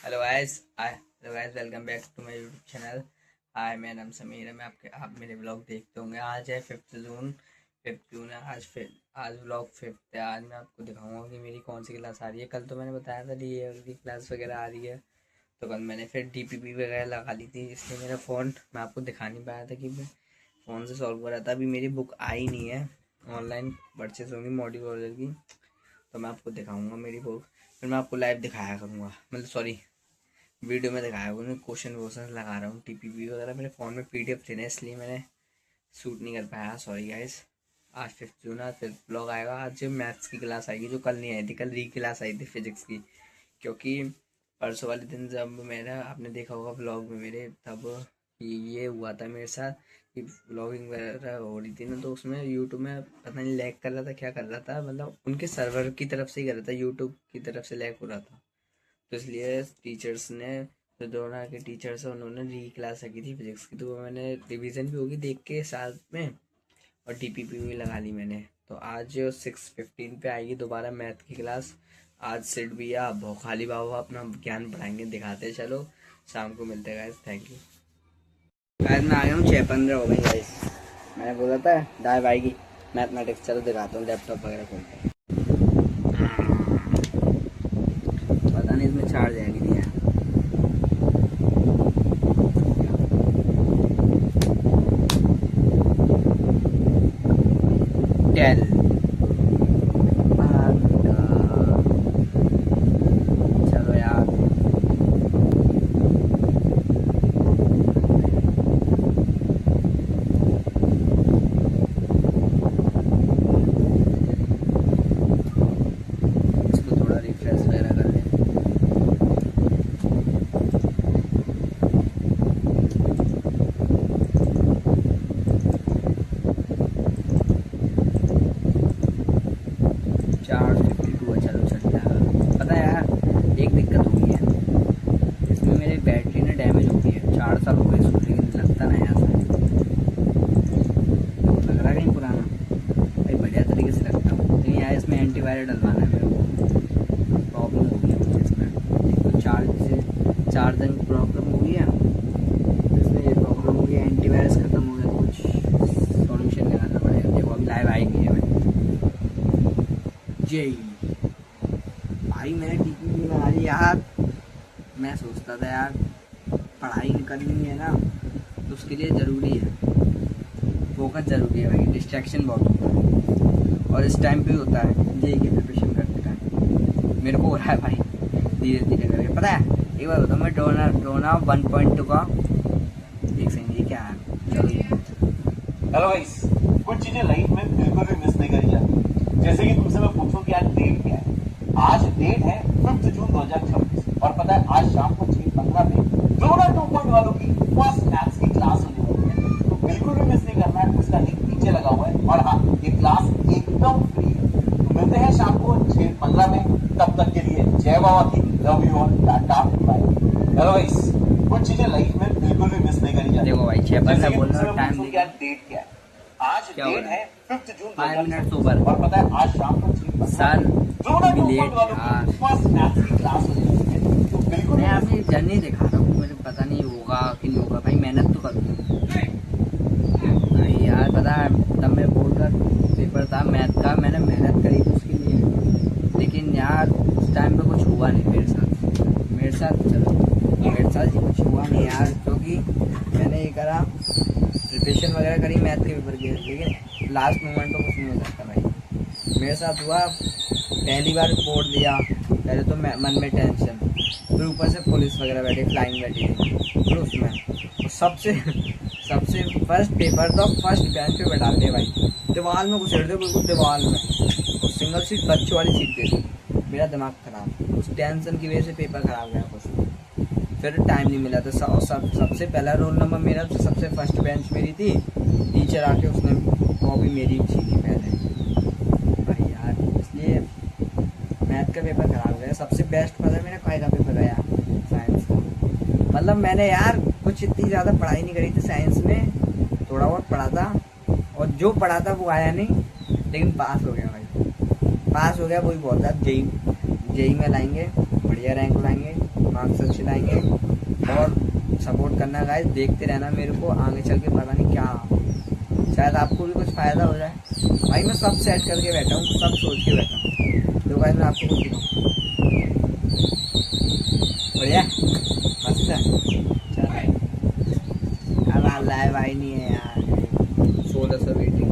Hello guys welcome back to my YouTube channel. Hi, मेरा नाम समीर है। आप मेरे व्लॉग देखते होंगे। आज है 5 जून है। आज व्लॉग 5 है। आज मैं आपको दिखाऊंगा कि मेरी कौन सी क्लास आ रही है। कल तो मैंने बताया था DA की क्लास वगैरह आ रही है, तो कल मैंने फिर DPP वगैरह लगा ली थी, इसलिए मेरा फ़ोन मैं आपको दिखा नहीं पाया था कि मैं फ़ोन से सॉल्व कर रहा था। अभी मेरी बुक आई नहीं है, ऑनलाइन परचेज होगी मॉड्यूल ऑर्डर की, तो मैं आपको दिखाऊंगा मेरी बुक। फिर मैं आपको लाइव दिखाया करूँगा, मतलब सॉरी वीडियो में दिखाया हुआ। मैं क्वेश्चन वोश्चन लगा रहा हूँ, TPP वगैरह मेरे फ़ोन में PDF थे ना, इसलिए मैंने शूट नहीं कर पाया। Sorry guys. आज 5 जून है, फिर ब्लॉग आएगा। आज मैथ्स की क्लास आएगी जो कल नहीं आई थी। कल री क्लास आई थी फिजिक्स की, क्योंकि परसों वाले दिन जब मेरा आपने देखा होगा ब्लॉग में मेरे, तब ये हुआ था मेरे साथ कि ब्लॉगिंग वगैरह हो रही थी ना, तो उसमें यूट्यूब में पता नहीं लैग कर रहा था, क्या कर रहा था, मतलब उनके सर्वर की तरफ से ही कर रहा था, यूट्यूब की तरफ से लैग हो रहा था। तो इसलिए टीचर्स ने, जो दोनों के टीचर्स हैं, उन्होंने री क्लास रखी थी फिजिक्स की, तो वो मैंने रिवीजन भी होगी देख के साथ में, और DPP भी लगा ली मैंने। तो आज 6:15 पे आएगी दोबारा मैथ की क्लास। आज सिट भी या भोखाली बाबा अपना ज्ञान बढ़ाएंगे, दिखाते चलो। शाम को मिलते हैं गाइस, थैंक यू गाइस। मैं आ गया हूँ, 6:15 हो गई गाइस। मैंने बोला था डाइव आएगी मैथमेटिक्स, चलो दिखाता हूँ। लैपटॉप वगैरह खोलते हैं। पता नहीं इसमें चार्ज है कि नहीं है। डेल चलो यार, इसको थोड़ा रिफ्रेश वगैरह कर लें। चार्ज 52 है, चलो चल जाएगा। पता है यार, एक दिक्कत हो गई है, इसमें मेरी बैटरी ना डैमेज हो गई है। 4 साल हो गए इसको, लेकिन लगता ना यार, लग रहा है कहीं पुराना। भाई बढ़िया तरीके से लगता हूँ, लेकिन यार इसमें एंटीवायरस डलवाना है मेरे को। प्रॉब्लम हो गई है मुझे इसमें, एक तो चार्जिंग प्रॉब्लम हो गई है, इसमें ये प्रॉब्लम हो गई है, एंटीवायरस खत्म हो गया, कुछ सॉल्यूशन लगाना पड़ेगा। देखो अभी लाइव आएगी है जय भाई। मैंने DPP बना ली यार। मैं सोचता था यार पढ़ाई करनी है ना, तो उसके लिए ज़रूरी है फोकस, ज़रूरी है भाई। डिस्ट्रैक्शन बहुत होता है, और इस टाइम पे होता है JEE की प्रिपरेशन करते टाइम मेरे को हो रहा है भाई, धीरे धीरे करके। पता है, एक बार बताऊँ, मैं डोना 1.2 का, एक सेकंड, ये क्या है, चलो ये हेलो गाइस, कुछ चीजें लाइफ में बिल्कुल भी मिस नहीं करी जाती। जैसे कि तुमसे मैं पूछूं कि आज डेट क्या है। आज डेट है 5 जून 2026, और पता है आज शाम को 6:15 पे डोना 2 वालों की फर्स्ट मैथ्स की क्लास होने वाली है, तो बिल्कुल भी मिस नहीं करना है। उसका लिंक नीचे लगा हुआ है, और हाँ, ये क्लास एकदम फ्री है। तो मिलते हैं शाम को 6:15 में। तब तक के लिए जय बाबा की, love you all, tata bye. Hello guys, कुछ चीजें लाइफ में बिल्कुल भी मिस नहीं करी जाती। देखो भाई, 6:15 बोल रहा टाइम टाइम क्या डेट क्या है। आज क्या डेट है 5 जून 5 मिनट 2026, ऊपर और पता है आज शाम को 6:15 सर डोना भी 2 लेट वालों यार। की फर्स्ट मैथ्स की क्लास होने वाली है, तो बिल्कुल मैं अपनी जर्नी दिखा रहा हूँ, मुझे पता नहीं होगा कि नहीं होगा भाई, मेहनत तो करूँगा भाई यार। पता है, तब मैं बोर्ड का पेपर था मैथ का, मैंने मेहनत करी थी उसके लिए, लेकिन यार उस टाइम पे कुछ हुआ नहीं मेरे साथ ही कुछ हुआ नहीं यार, क्योंकि मैंने ये करा, प्रिपरेशन वगैरह करी मैथ के पेपर की, लेकिन लास्ट मोमेंट तो कुछ नहीं हो सकता भाई। मेरे साथ हुआ, पहली बार बोर्ड दिया, पहले तो मन में टेंशन, फिर ऊपर से पुलिस वगैरह बैठी, फ्लाइंग बैठी थी, फिर उसमें तो सबसे फर्स्ट पेपर तो फर्स्ट बेंच पे बैठा दे भाई, दीवार में घुसेड़ दे, बिल्कुल दीवार में, और सिंगल सीट बच्चों वाली सीट दे दी। मेरा दिमाग खराब, उस टेंशन की वजह से पेपर खराब गया कुछ, फिर टाइम नहीं मिला था। सबसे पहला रोल नंबर मेरा, तो सबसे फर्स्ट बेंच मेरी थी, टीचर आके उसने कॉपी मेरी छीनी पहले भाई यार, इसलिए मैथ का पेपर खराब गया। सबसे बेस्ट पता है मैंने काय का पेपर गया, साइंस का। मतलब मैंने यार कुछ इतनी ज़्यादा पढ़ाई नहीं करी थी साइंस में, थोड़ा बहुत पढ़ा था, और जो पढ़ा था वो आया नहीं, लेकिन पास हो गया भाई, पास हो गया वही बहुत था। जेई में लाएंगे, बढ़िया रैंक लाएंगे, मार्क्स अच्छे सपोर्ट करना गाइस, देखते रहना मेरे को, आगे चल के पता नहीं क्या शायद आपको भी कुछ फायदा हो जाए। भाई मैं सब सेट करके बैठा हूँ, सब सोच के बैठा हूँ। तो गाइस मैं आपको कुछ दिखाऊँ, बढ़िया मस्त है। चल अब लाइव आई नहीं है यार, 1600 वेटिंग।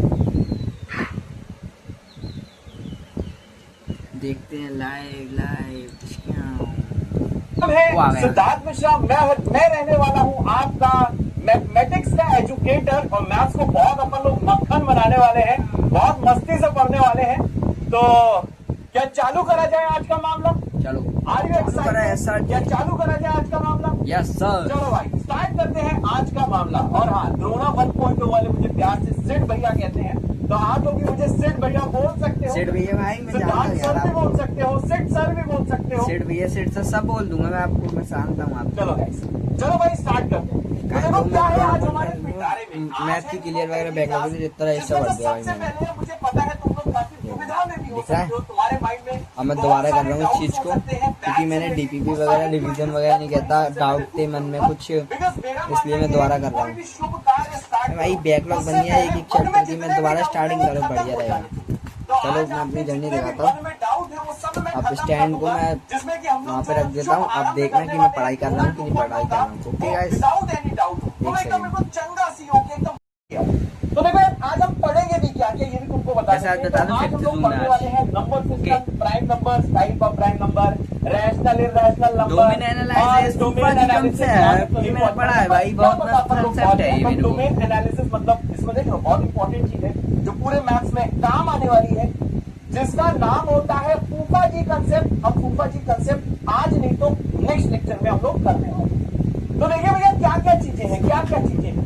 देखते हैं लाइव है सिद्धार्थ मिश्रा। मैं रहने वाला हूँ आपका मैथमेटिक्स का एजुकेटर, और मैथ्स को बहुत अपन लोग मक्खन बनाने वाले हैं, बहुत मस्ती से पढ़ने वाले हैं। तो क्या चालू करा जाए आज का मामला? चलो आर यू एक्साइटेड? क्या चालू करा जाए आज का मामला? Yes sir. चलो भाई स्टार्ट करते हैं आज का मामला। और हाँ, द्रोणा 1.0 वाले मुझे प्यार से सिड भैया कहते हैं, तो आप लोग भी मुझे सिड भैया बोल सकते हो। सिड भैया भाई मैं जानता सिद्धार्थ सर भी बोल सकते हो, सिड सर भी बोल सकते हो। सिड भैया सिड सर सब बोल दूंगा मैं आपको, मैं जानता हूँ आपको। चलो गाइस, चलो भाई स्टार्ट करते हैं। तो देखो क्या है आज हमारे पिटारे में, मैथ की क्लियर वगैरह बैकलॉग भी जितना हिस्सा बढ़ गया भाई सबसे मैंने। पहले मुझे पता है तुम लोग काफी दुविधा में भी हो दिख रहा है? सकते हो, तुम्हारे माइंड में अब मैं दोबारा कर रहा हूँ इस चीज को, क्योंकि मैंने डीपीपी वगैरह रिवीजन वगैरह नहीं कहता, डाउट थे मन में कुछ, इसलिए मैं दोबारा कर रहा हूँ। भाई बैकलॉग बन गया एक चैप्टर की, मैं दोबारा स्टार्टिंग करूँ बढ़िया रहेगा। चलो मैं अपनी जर्नी दिखाता हूँ। अब स्टैंड को मैं वहाँ पे रख देता हूँ, अब देखना कि मैं पढ़ाई कर रहा हूँ कि नहीं पढ़ाई कर रहा हूँ। ओके गाइस, तो देखो आज हम पढ़ेंगे भी क्या क्या, ये भी तुमको बता दें। आज हम लोग पढ़ने वाले हैं number system, prime number, type of prime number, rational irrational number, domain analysis, domain analysis ये मैंने पढ़ा है भाई, बहुत मस्त कांसेप्ट है ये मेरे को। डोमेन एनालिसिस मतलब इसमें देखो बहुत इंपॉर्टेंट चीज है जो पूरे मैथ्स में काम आने वाली है, जिसका नाम होता है फूफा जी कंसेप्ट। हम फूफा जी कंसेप्ट आज नहीं तो नेक्स्ट लेक्चर में हम लोग करने वाले हैं। तो देखिए भैया क्या क्या चीजें हैं, क्या क्या चीजें हैं।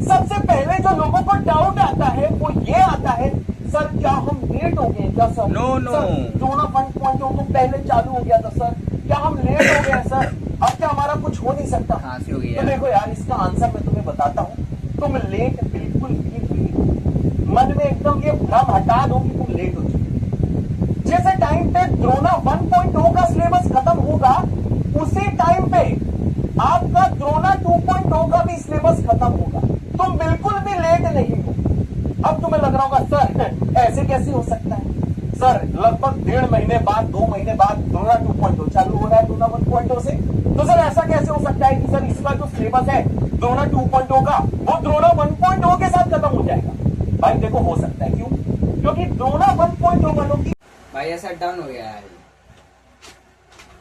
सबसे पहले जो लोगों को डाउट आता है वो ये आता है, सर क्या हम लेट हो गए क्या सर? नो द्रोणा 1.0 तो पहले चालू हो गया था सर, क्या हम लेट हो गए सर? अब क्या हमारा कुछ हो नहीं सकता? खांसी हो गई तो देखो यार इसका आंसर मैं तुम्हें बताता हूँ, तुम लेट बिल्कुल भी नहीं हो। मन में एकदम ये भ्रम हटा दो कि तुम लेट हो चुके। जैसे टाइम पे द्रोणा 1.0 का सिलेबस खत्म होगा, उसी टाइम पे आपका द्रोणा 2.0 का भी सिलेबस खत्म होगा। तुम बिल्कुल भी लेट नहीं हो। अब तुम्हें लग रहा होगा सर ऐसे कैसे हो सकता है? सर लगभग 1.5 महीने बाद, 2 महीने बाद द्रोणा 2.0 चालू हो रहा है द्रोणा 1.0 से, तो सर ऐसा कैसे हो सकता है कि सर इसका जो सिलेबस है द्रोणा 2.0 का वो द्रोणा 1.0 के साथ खत्म हो जाएगा? भाई देखो हो सकता है, क्यों? क्योंकि द्रोणा 1.0 वालों की भाई ऐसा डाउन हो गया है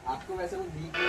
आपको, वैसे कुछ दिख नहीं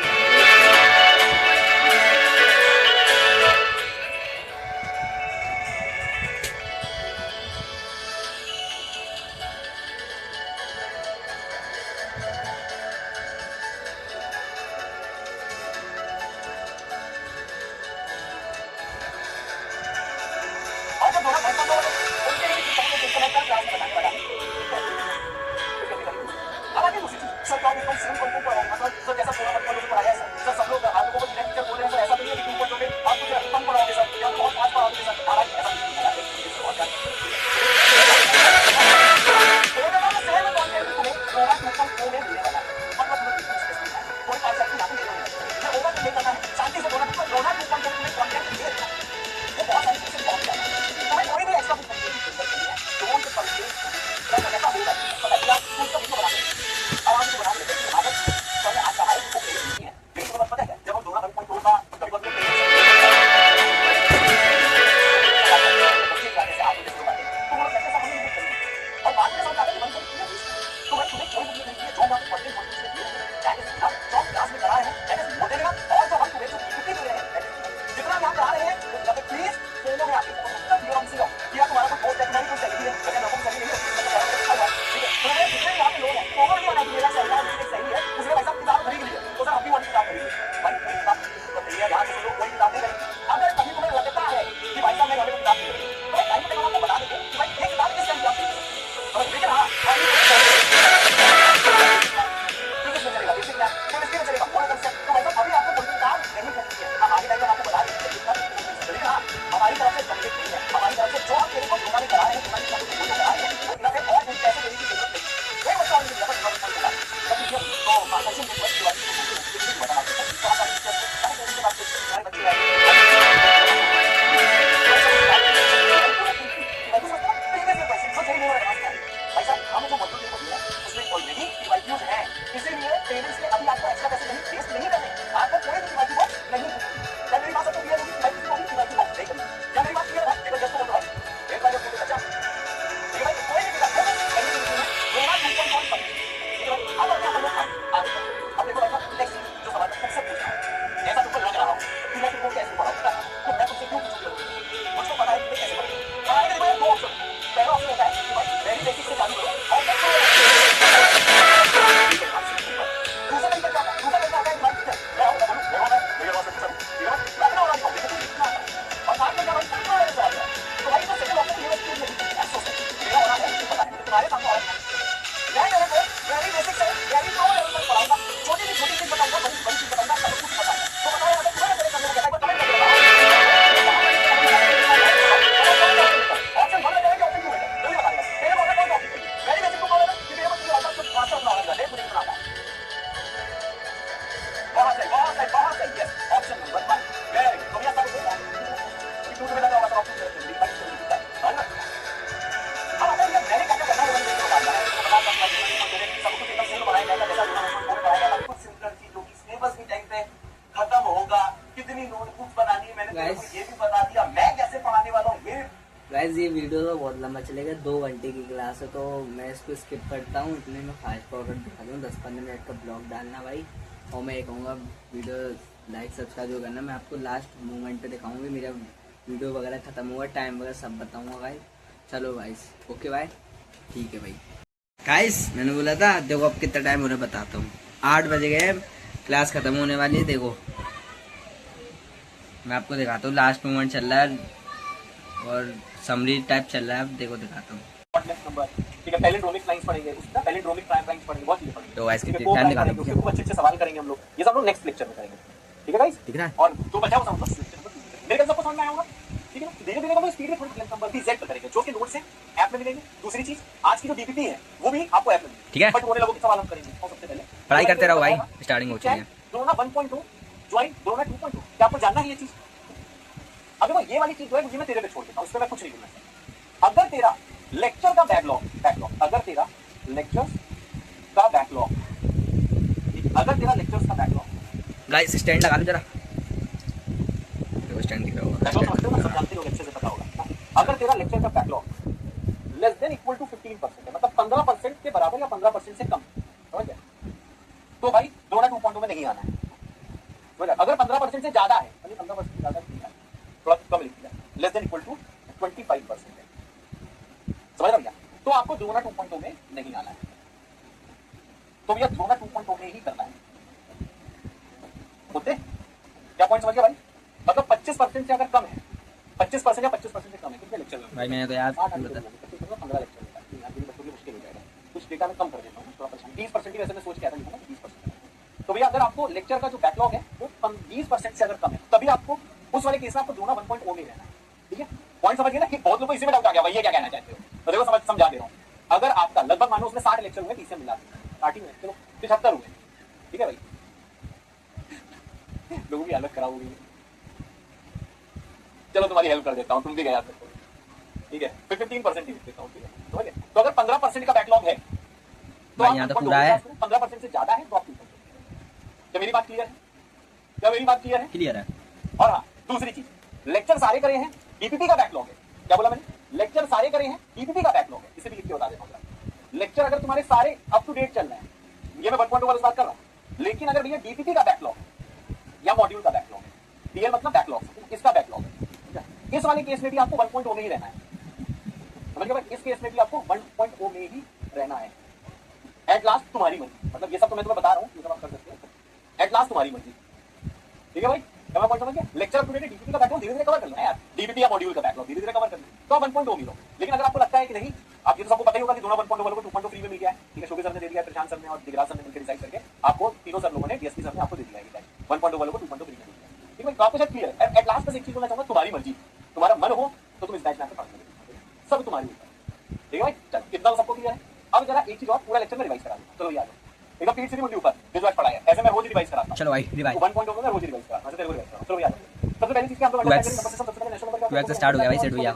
कितनी नोटबुक्स बनानी है मैंने Guys. तुमको ये भी बता दिया, मैं कैसे पढ़ाने वाला हूँ ये। गाइस ये वीडियो तो बहुत लंबा चलेगा, 2 घंटे की क्लास है, तो मैं इसको स्किप करता हूँ। इतने में फास्ट फॉरवर्ड दिखा दूँ, 10-15 मिनट का ब्लॉग डालना भाई। और मैं ये कहूँगा वीडियो लाइक सब्सक्राइब जो करना, मैं आपको लास्ट मोमेंट पे दिखाऊंगी, मेरा वीडियो वगैरह खत्म हुआ, टाइम वगैरह सब बताऊँगा भाई। चलो भाई, ओके भाई, ठीक है भाई। गाइस मैंने बोला था, देखो अब कितना टाइम हो रहा है बताता हूँ। 8 बज गए, क्लास खत्म होने वाली है। देखो मैं आपको दिखाता हूँ, लास्ट मोमेंट चल रहा है और समरी टाइप चल रहा है। अब देखो दिखाता हूँ। नंबर ठीक है, पैलिंड्रोमिक लाइंस पढ़ेंगे, उसका पैलिंड्रोमिक लाइंस पढ़ेंगे, बहुत चीजें पढ़ेंगे। तो गाइस ठीक है, कितने टाइम दिखाता उसके हूँ, खूब अच्छे सवाल करेंगे हम लोग, ये सब हम लोग नेक्स्ट लेक्चर में करेंगे। ठीक है गाइस, दिख रहा है? और जो बचा वो सब हम लोग लेक्चर में करेंगे। मेरे सबको समझ में आया होगा। ठीक है, धीरे धीरे हम लोग स्पीड में थोड़ी नंबर भी सेट करेंगे, जो कि नोट्स है ऐप में मिलेंगे। दूसरी चीज, आज की जो डीपीटी है वो भी आपको ऐप में मिलेगी। ठीक है, बट होने लोगों के सवाल हम करेंगे। और सबसे पहले पढ़ाई करते रहो भाई, स्टार्टिंग हो चुकी है। दोनों 1.2 ज्वाइन, दोनों 2.2, क्या आपको जानना है ये चीज? अब देखो ये वाली चीज जो है मुझे मैं तेरे पे छोड़ देता हूँ, उसमें मैं कुछ नहीं बोलना। अगर तेरा लेक्चर का बैकलॉग अगर तेरा लेक्चर्स का बैकलॉग गाइस स्टैंड लगा दो जरा, देखो स्टैंड दिख रहा होगा। सब जानते लोग अच्छे से पता होगा। अगर तेरा लेक्चर का backlog less than equal to 15% है, मतलब 15% के बराबर या 15% से कम, समझ गए? तो भाई दोनों 2.2 में नहीं आना है। समझ गए? अगर 15% से ज्यादा है, 15% से ज्यादा नहीं है, थोड़ा कम लिख दिया, लेस देन इक्वल टू 25% है, समझ रहे हो क्या? तो आपको दोनों 2.2 में नहीं आना है, तो भैया दोनों 2.2 में ही करना है। होते क्या पॉइंट समझ गए भाई? मतलब 25% से अगर कम है, 25% या 25% से कम है, कितने लेक्चर भाई मैंने तो यार 15 लेक्चर होता है, यहाँ बच्चों के मुश्किल हो जाएगा। कुछ डेटा में कम कर देता हूँ, थोड़ा परेशान। 20% ही वैसे मैं सोच के आया था, 20%। तो भैया अगर आपको लेक्चर का जो बैकलॉग है वो 20% से अगर कम है, तभी आपको उस वाले केस में आपको दोनों 1.0 में रहना है। ठीक है, पॉइंट समझ गए ना? कि बहुत लोगों को इसी में डाउट आ गया, भाई ये क्या कहना चाहते हो? तो देखो समझा दे रहा हूँ। अगर आपका लगभग मानो उसमें 60 लेक्चर हुए, 30 से मिला 60 में, चलो 75 हुए, ठीक है भाई? लोगों की हालत खराब हो गई। चलो तुम्हारी हेल्प कर देता हूँ, तुम भी गया सकते हो। ठीक है, फिर 15% ही देता हूँ। ठीक है, समझ गए? तो अगर 15% का बैकलॉग है तो भाई यहाँ तो पूरा है, 15% से ज्यादा है तो आप क्या मेरी बात क्लियर है? क्या मेरी बात क्लियर है? क्लियर है। और हाँ, दूसरी चीज, लेक्चर सारे करे हैं, डीपीटी का बैकलॉग है। क्या बोला मैंने? लेक्चर सारे करे हैं, डीपीटी का बैकलॉग है। इसे भी लिख के बता देता हूँ। लेक्चर अगर तुम्हारे सारे अप टू डेट चल रहे हैं, ये मैं 1.2 वाली बात कर रहा हूँ, लेकिन अगर भैया डीपीटी का बैकलॉग या मॉड्यूल का बैकलॉग है, डीएल मतलब बैकलॉग, इसका बैकलॉग है, इस वाले केस में भी आपको 1.0 में ही रहना है। समझ गए भाई? इस केस में भी आपको 1.0 में ही रहना है। एट लास्ट तुम्हारी मर्जी, मतलब ये सब तो मैं तुम्हें बता रहा हूँ, ये सब आप कर सकते हो। एट लास्ट तुम्हारी मर्जी। ठीक है भाई, क्या मैं पॉइंट समझ गया? लेक्चर अपडेट डीपीटी का बैकलॉग धीरे धीरे कवर कर लो यार, डीपीटी या मॉड्यूल का बैकलॉग धीरे धीरे कवर कर लो, तो आप 1.0 मिलो। लेकिन अगर आपको लगता है कि नहीं, आप ये तो सबको पता ही होगा कि दोनों 1.0 वालों को 2.0 फ्री में मिल गया है। ठीक है, शोभी सर ने दे दिया, प्रशांत सर ने और दिगराज सर ने मिलकर डिसाइड करके आपको, तीनों सर लोगों ने, डीएसपी सर ने आपको दे दिया है 1.0 वालों को 2.0 फ्री में मिल गया। ठीक है, तो आपको शायद क्लियर है। एट लास्ट बस एक चीज बोलना चाहूंगा, तुम्हारी मर्जी, तुम्हारा मन हो तो तुम इस बैच में आकर पढ़ लो, सब तुम्हारी ऊपर। ठीक है भाई, चल कितना सबको क्लियर है? अब जरा एक चीज और, पूरा लेक्चर में रिवाइज करा दो। चलो याद एकदम पीठ से मुंडी ऊपर, जो आज पढ़ाया ऐसे मैं रोज रिवाइज कराता हूं। चलो भाई रिवाइज, 1.0 में रोज रिवाइज कराता हूं, तेरे को रिवाइज कराता हूं। चलो याद सबसे पहली चीज कि हम लोग टू एक्स स्टार्ट हो गया भाई, सेट हो गया।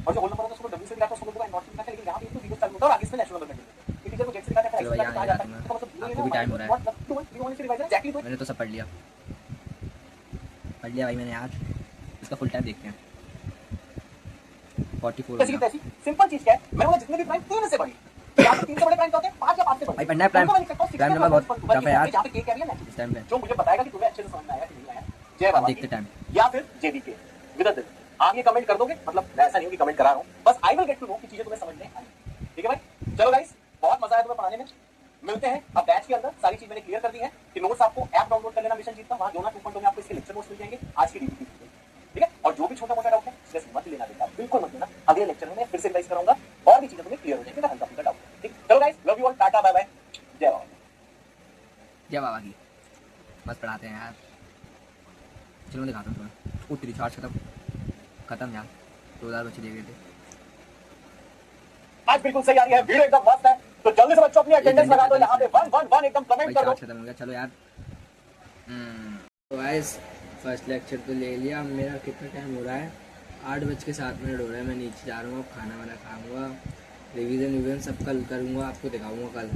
और जो होल नंबर होता है उसको डब्ल्यू से दिखाता है, उसको बोलते हैं नॉट लिखा है, लेकिन यहां पे तो जीरो चालू होता है और आगे से नेशनल नंबर कंटिन्यू। ये टीचर को जेड से दिखाता है, चलो भाई, यहाँ जाता है, तो मतलब आपको भी टाइम हो रहा है। एग्जैक्टली मैंने तो सब पढ़ लिया भाई मैंने यार। इसका फुल टाइम देखते हैं। 44 कैसी कैसी सिंपल चीज क्या है? मैंने बोला जितने भी प्राइम 3 से बड़ी, या तो 3 से बड़े प्राइम होते हैं, 5 या 5 से बड़े भाई पढ़ना है प्राइम नंबर बहुत टफ है यार इस टाइम पे। जो मुझे बताएगा कि तुम्हें अच्छे से समझ में आया कि नहीं आया। जय बाबा देखते टाइम, या फिर जेडीके विद दिल, आप ये कमेंट कर दोगे, मतलब मैं ऐसा नहीं कि कमेंट करा रहा हूं, बस I will get to know कि चीजें तुम्हें समझ में आई। ठीक है भाई, चलो गाइस, बहुत मजा आया तुम्हें पढ़ाने में। मिलते हैं अब बैच के अंदर। सारी चीज मैंने क्लियर कर दी है कि नोट्स आपको ऐप डाउनलोड कर लेना, मिशन जीतता। वहां दोनों 2.0 में आपको इसके लेक्चर नोट्स मिल जाएंगे, आज की डीपीटी। ठीक है, और जो भी छोटा मोटा डाउट है स्ट्रेस मत लेना बेटा, बिल्कुल मत लेना। अगले लेक्चर में मैं फिर से रिवाइज कराऊंगा और भी चीजें तुम्हें क्लियर हो जाएंगी, ना हल्का फुल्का डाउट। ठीक, चलो guys, love you all, tata bye bye, जय बाबा। जय बाबा की। बस पढ़ाते हैं यार। चलो मैं दिखाता हूँ तुम्हें। ओ तेरी चार्ज खत्म यार, 2000 बच्चे दे गए थे आज। बिल्कुल सही आ रही है, वीडियो एकदम मस्त है, तो जल्दी से बच्चों अपनी अटेंडेंस लगा दो यहाँ पे, 1 1 1 एकदम कमेंट भाई, कर दो। चार्ज खत्म हो गया। चलो यार, तो गाइस फर्स्ट लेक्चर तो ले लिया। अब मेरा कितना टाइम हो रहा है? 8:07 हो रहा है। मैं नीचे जा रहा हूँ, खाना वाना खाऊंगा, रिवीजन सब कल करूँगा, आपको दिखाऊंगा कल।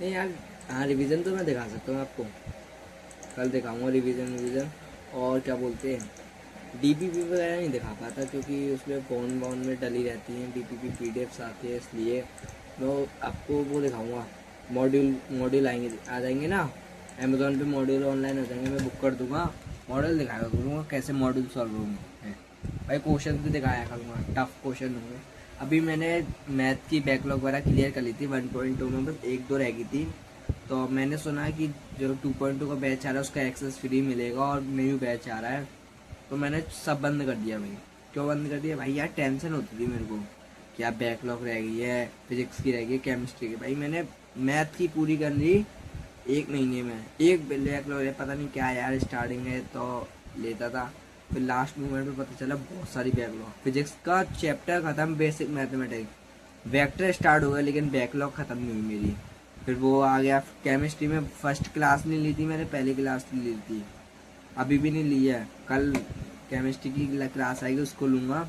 नहीं यार, हाँ रिवीजन तो मैं दिखा सकता हूँ आपको, कल दिखाऊंगा रिवीजन और क्या बोलते हैं डीपीपी वगैरह नहीं दिखा पाता क्योंकि उसमें फ़ोन वोन में डली रहती हैं, डीपीपी पीडीएफ्स आती है, इसलिए मैं आपको वो दिखाऊंगा। मॉड्यूल आएंगे, आ जाएंगे ना अमेज़ोन पे, मॉड्यूल ऑनलाइन हो जाएंगे, मैं बुक कर दूंगा, मॉडल दिखाया करूँगा कैसे मॉड्यूल सॉल्व होंगे भाई। क्वेश्चन भी दिखाया करूँगा, टफ क्वेश्चन होंगे। अभी मैंने मैथ की बैकलॉग वगैरह क्लियर कर ली थी 1.2 में, बस 1-2 रह गई थी। तो मैंने सुना कि जो 2.2 का बैच आ रहा है उसका एक्सेस फ्री मिलेगा और न्यू बैच आ रहा है, तो मैंने सब बंद कर दिया भाई। क्यों बंद कर दिया भाई? यार टेंशन होती थी मेरे को कि यार बैकलॉग रह गई है, फिजिक्स की रह गई, केमिस्ट्री की। भाई मैंने मैथ की पूरी कर ली 1 महीने में। एक बैकलॉग है, पता नहीं क्या यार, स्टार्टिंग है तो लेता था, फिर लास्ट मोमेंट पे पता चला बहुत सारी बैकलॉग। फिजिक्स का चैप्टर खत्म, बेसिक मैथमेटिक्स वेक्टर स्टार्ट हो गया लेकिन बैकलॉग खत्म नहीं हुई मेरी। फिर वो आ गया केमिस्ट्री में, फर्स्ट क्लास नहीं ली थी मैंने, पहली क्लास ली थी, अभी भी नहीं ली है। कल केमिस्ट्री की क्लास आएगी, उसको लूँगा,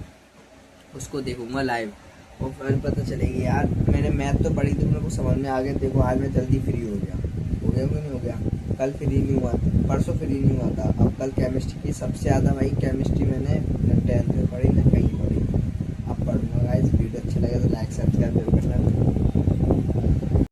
उसको देखूंगा लाइव और फिर पता चलेगी यार। मैंने मैथ तो पढ़ी थी, मेरे को समझ में आ गया। देखो आज मैं जल्दी फ्री हो गया कि नहीं हो गया? कल फ्री नहीं हुआ था, परसों फ्री नहीं हुआ था, अब कल केमिस्ट्री की सबसे ज़्यादा भाई केमिस्ट्री मैंने न 10th में पढ़ी न कहीं पढ़ी। अब पढ़ूंगा गाइस। वीडियो अच्छा लगे तो लाइक सब्सक्राइब करना।